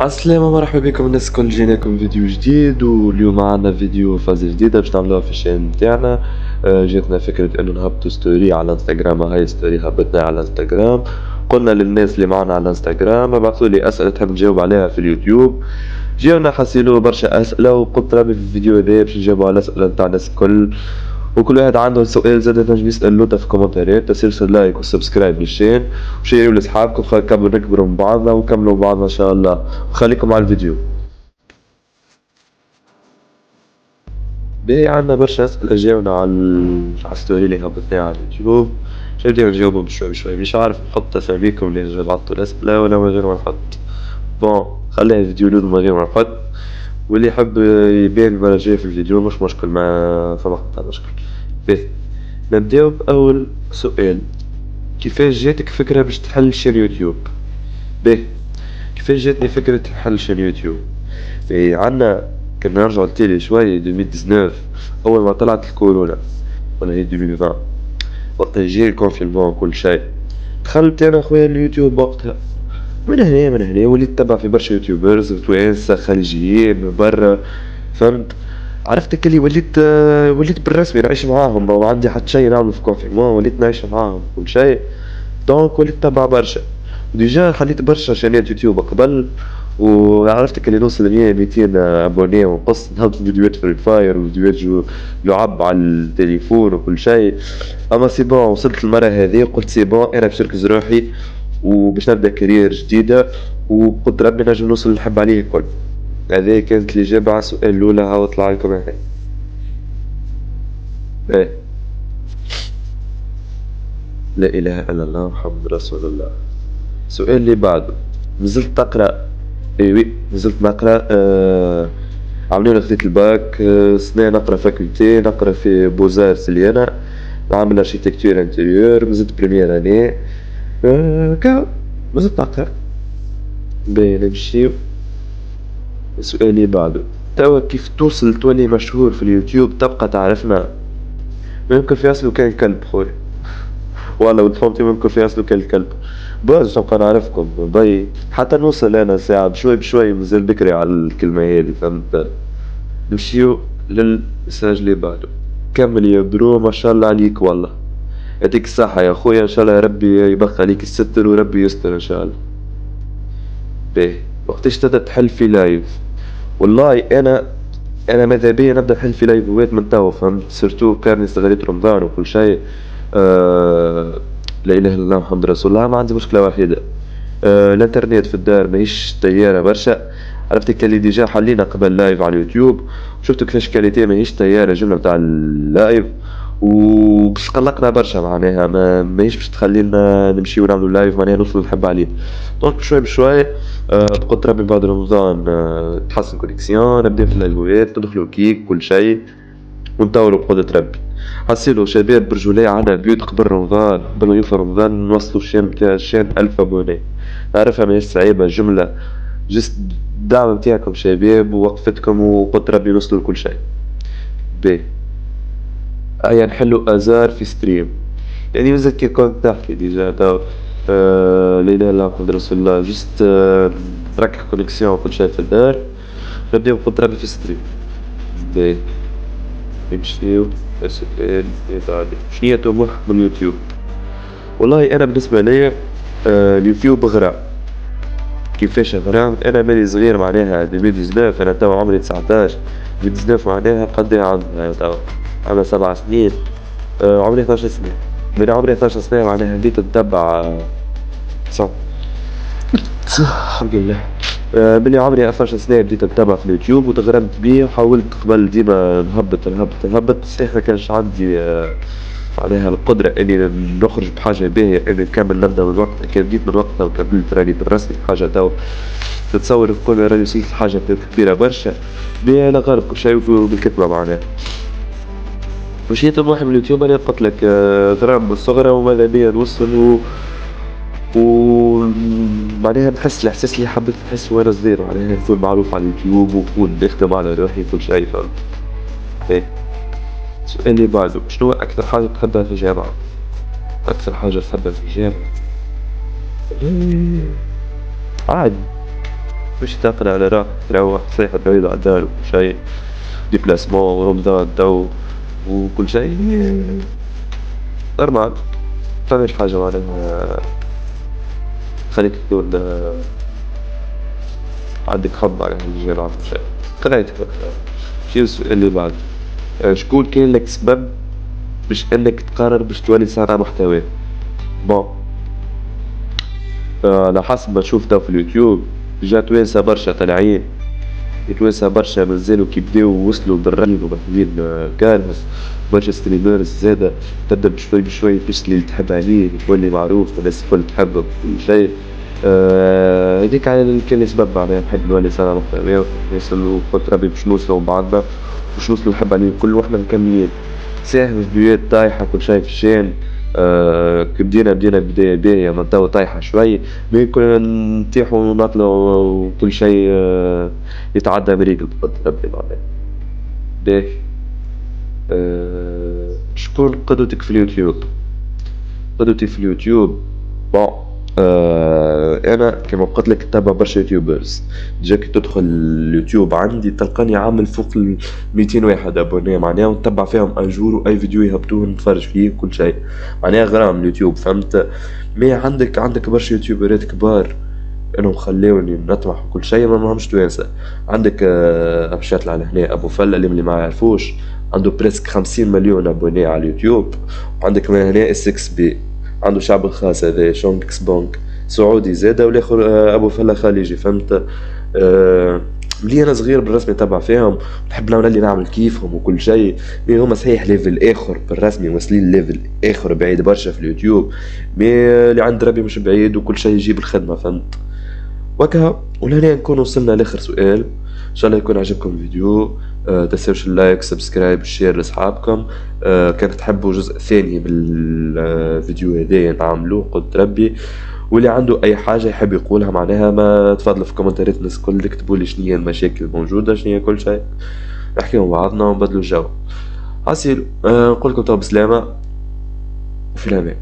السلامة، مرحبا بكم الناس الكل. جيناكم فيديو جديد، واليوم معنا فيديو فازة جديدة باش نعملوها في الشان نتاعنا. جاتنا فكرة انو نهبطو ستوري على انستغرام. هاي ستوري هبطناها على انستغرام. قلنا للناس اللي معنا على انستغرام ابعثوا لي اسئلة تحب نجاوب عليها في اليوتيوب. جاونا حصلوا برشا اسئلة، وقلت ربي في الفيديو هذا باش نجاوبوا على الاسئلة نتاع الناس الكل. وكل واحد عنده سؤال زاد تنجم يسأل لوتا في الكومنتات. تسير لايك وسبسكرايب للشين وشيروا لاصحابكم، خلينا نكملوا نكبروا من بعضنا ونكملوا بعضنا ان شاء الله. وخليكم مع الفيديو. باهي، عندنا برشا اسئلة جاونا على الستوري اللي هبطناها على اليوتيوب. باش نبداو نجاوبهم بشوي بشوي. مش عارف نحط اساميكم اللي بعثتوا الاسئلة ولا من غير ما نحط. بون، خليها الفيديو لود من غير ما نحط. واللي يحب يبان المرة الجاية في الفيديو مش مشكل، ما فما حتى مشكل. باهي، نبداو بأول سؤال. كيفاش جاتك فكرة باش تحل شي يوتيوب؟ باهي، كيفاش جاتني فكرة حل شي يوتيوب؟ في عنا، كنا نرجعو للتالي شوي 2019 أول ما طلعت الكورونا، ولا هي 2020 وقت جا الكونفينمون وكل شي. دخلت أنا خويا اليوتيوب وقتها. من هنا وليت نتبع في برشا يوتيوبرز توانسة خليجيين من برا. فهمت؟ عرفت اللي وليت بالرسمي نعيش معاهم، ما عندي حتى شي نعمل في كونفينمون، وليت نعيش معاهم كل شي. دونك وليت نتبع برشا. ديجا خليت برشا شانات يوتيوب قبل، وعرفت اللي نوصل 100 200 ابوني ونقص نهبط فيديوهات فري فاير وفيديوهات لعب على التليفون وكل شيء. اما سي بون، وصلت المرة هذه وقلت سي بون انا باش نركز روحي وباش نبدا كارير جديدة، وقلت ربي نجم نوصل اللي نحب عليه الكل. هذه كانت الإجابة على السؤال الأولى. هاو طلع لكم هاي. إيه. لا إله إلا الله محمد رسول الله. السؤال اللي بعده. نزلت تقرأ. إي وي، نزلت نقرأ. عملوني خديت الباك. سنة نقرأ فاكولتي، نقرأ في بوزار سليانة، نعمل اركيتكتور انتيريور، مازلت بريمير اني. كا مازلت نقرأ. باهي نمشيو. السؤال اللي بعده. توا كيف توصل تولي مشهور في اليوتيوب تبقى تعرفنا؟ ما يمكن في أصله كان كلب خويا، والله وتفهمتي ممكن في أصله كان الكلب. باش نبقى نعرفكم بي حتى نوصل أنا ساعة بشوي بشوي، مازال بكري على الكلمة هذي، فهمت؟ نمشيو للمساج اللي بعده. كمل يا برو، ما شاء الله عليك والله. يعطيك الصحة يا خويا، إن شاء الله ربي يبقى عليك الستر وربي يستر إن شاء الله. باهي، وقتاش تبدأ تحل في لايف؟ والله انا ماذا بيا نبدا نحل في لايفوات من توا، فهمت؟ سيرتو كان استغليت رمضان وكل شيء. لا اله الا الله محمد رسول الله. ما عندي مشكله واحده. الانترنت في الدار ماهيش طياره برشا. عرفت اللي ديجا حلينا قبل لايف على اليوتيوب، شفت كيفاش كاليتي ماهيش طياره جمله بتاع اللايف. وباش قلقنا برشا معناها ماهيش باش تخلينا نمشيو نعملو لايف معناها نوصلو نحب عليه. دونك بشوي بشوي بقدر ربي بعد رمضان تحسن كونيكسيون، نبدا في اللايفوات ندخلو كيك كل شيء ونطوروا بقدرة ربي. حسيلو شباب برجولية عنا بيوت قبل رمضان، قبل ما يوصل رمضان نوصلو الشين متاع الشين 1000 أبوني. نعرفها ماهيش صعيبة جملة، جست الدعم متاعكم شباب ووقفتكم وقدر ربي نوصلوا لكل شيء. باهي، أيا نحلو أزار في ستريم. يعني مازال كي كنت تحكي ديجا تو. لا إله إلا الله محمد رسول الله. جست نركح كونيكسيون وكل شيء في الدار، نبداو بقدر ربي في ستريم. باهي، نمشيو. السؤال بعد، شنيا طموحك من اليوتيوب؟ والله أنا بالنسبة ليا اليوتيوب غرام. كيفاش غرام؟ أنا ماني صغير معناها 2019، أنا توا عمري 19. 2019 معناها قد إيه عمري توا؟ عمري 7 سنين. عمري 12 سنة. من عمري 12 سنة معناها بديت نتبع. صح. الحمد لله. بلي عمري 12 سنة بديت نتابع في اليوتيوب وتغرمت بيه، وحاولت قبل ديما نهبط صحيح ما كانش عندي معناها القدرة اني نخرج بحاجة باهية اني نكمل نبدا من وقتها. كان بديت من وقتها وكملت راني بالرسمي حاجة تو تتصور الكل راني وصلت لحاجة كبيرة برشا. بها لا غرب كل شيء بالكتبة معناها. وش هي طموحي من اليوتيوب؟ انا قلت لك غرام من الصغرى وماذا بيا نوصل معناها نحس الإحساس اللي حبيت نحسه وأنا صغير، معناها نكون معروف على اليوتيوب ونكون نخدم على روحي كل شيء، فهمت؟ إيه. السؤال اللي بعده، شنو أكثر حاجة تحبها في الجامعة؟ أكثر حاجة تحبها في الجامعة؟ عادي. مش تاقل على راحة تروح تصيح بعيد عن الدار وكل شي، ديبلاسمون ورمضان تو وكل شي نورمال، مفماش حاجة معناها تخليك تكون عندك حب على هالجامعة وكل شي. قريت شنو السؤال اللي بعده؟ شكون كان لك سبب باش انك تقرر باش تولي صانع محتوى؟ بون على حسب ما نشوف تو في اليوتيوب جا توانسة برشا طالعين، توانسة برشا مازالوا كي بداو وصلوا للرهيب ومهمين كانوا برشا ستريمرز زادا، تبدا بشوي بشوي تسلي اللي تحب عليه تولي معروف والناس الكل تحبك وكل شيء. هذيك كان سبب معناها نحب نولي صانع محتوى، نوصلوا قلت ربي باش نوصلوا بعضنا باش نوصلوا نحب عليه الكل واحنا مكملين، صحيح فيديوهات طايحة كل شيء في الشين. كي بدينا بداية باهية من توا طايحة شوي، مي كنا نطيحوا ونطلعوا وكل شيء يتعدى بريق بقدر ربي معناها. باهي شكون قدوتك في اليوتيوب؟ قدوتي في اليوتيوب بون انا كما قلت لك نتابع برشا يوتيوبرز، جا كي تدخل اليوتيوب عندي تلقاني عامل فوق 200 واحد ابوني معناها، ونتبع فيهم ان جور واي فيديو يهبطوه نتفرج فيه كل شيء معناها غرام اليوتيوب فهمت. مي عندك برشا يوتيوبرات كبار انهم خلوني نطمح وكل شيء ما ماهمش توانسة. عندك مشات على هنا ابو فله اللي ما يعرفوش عنده بريسك 50 مليون ابوني على اليوتيوب. وعندك من هنا اس 6 بي عنده شعب الخاص هذا شونكس بونك سعودي زاده، والاخر ابو فله خليجي فهمت. ملي انا صغير بالرسمي تبع فيهم نحب نولي نعمل كيفهم وكل شيء، مي هما صحيح ليفل اخر بالرسمي واصلين ليفل اخر بعيد برشا في اليوتيوب، مي اللي عند ربي مش بعيد وكل شيء يجيب الخدمه فهمت. وكها ولهنا نكون وصلنا لاخر سؤال، ان شاء الله يكون عجبكم الفيديو. تنسوش اللايك سبسكرايب الشير لاصحابكم. كانت تحبوا جزء ثاني بالفيديو هذايا نعملوه قلت ربي، واللي عنده اي حاجه يحب يقولها معناها ما تفضلوا في كومنتات الناس الكل اكتبوا لي شنو هي المشاكل الموجوده شنو هي كل شيء نحكيو مع بعضنا ونبدلوا الجو. عسير نقول لكم تو بسلامه وفي الامان.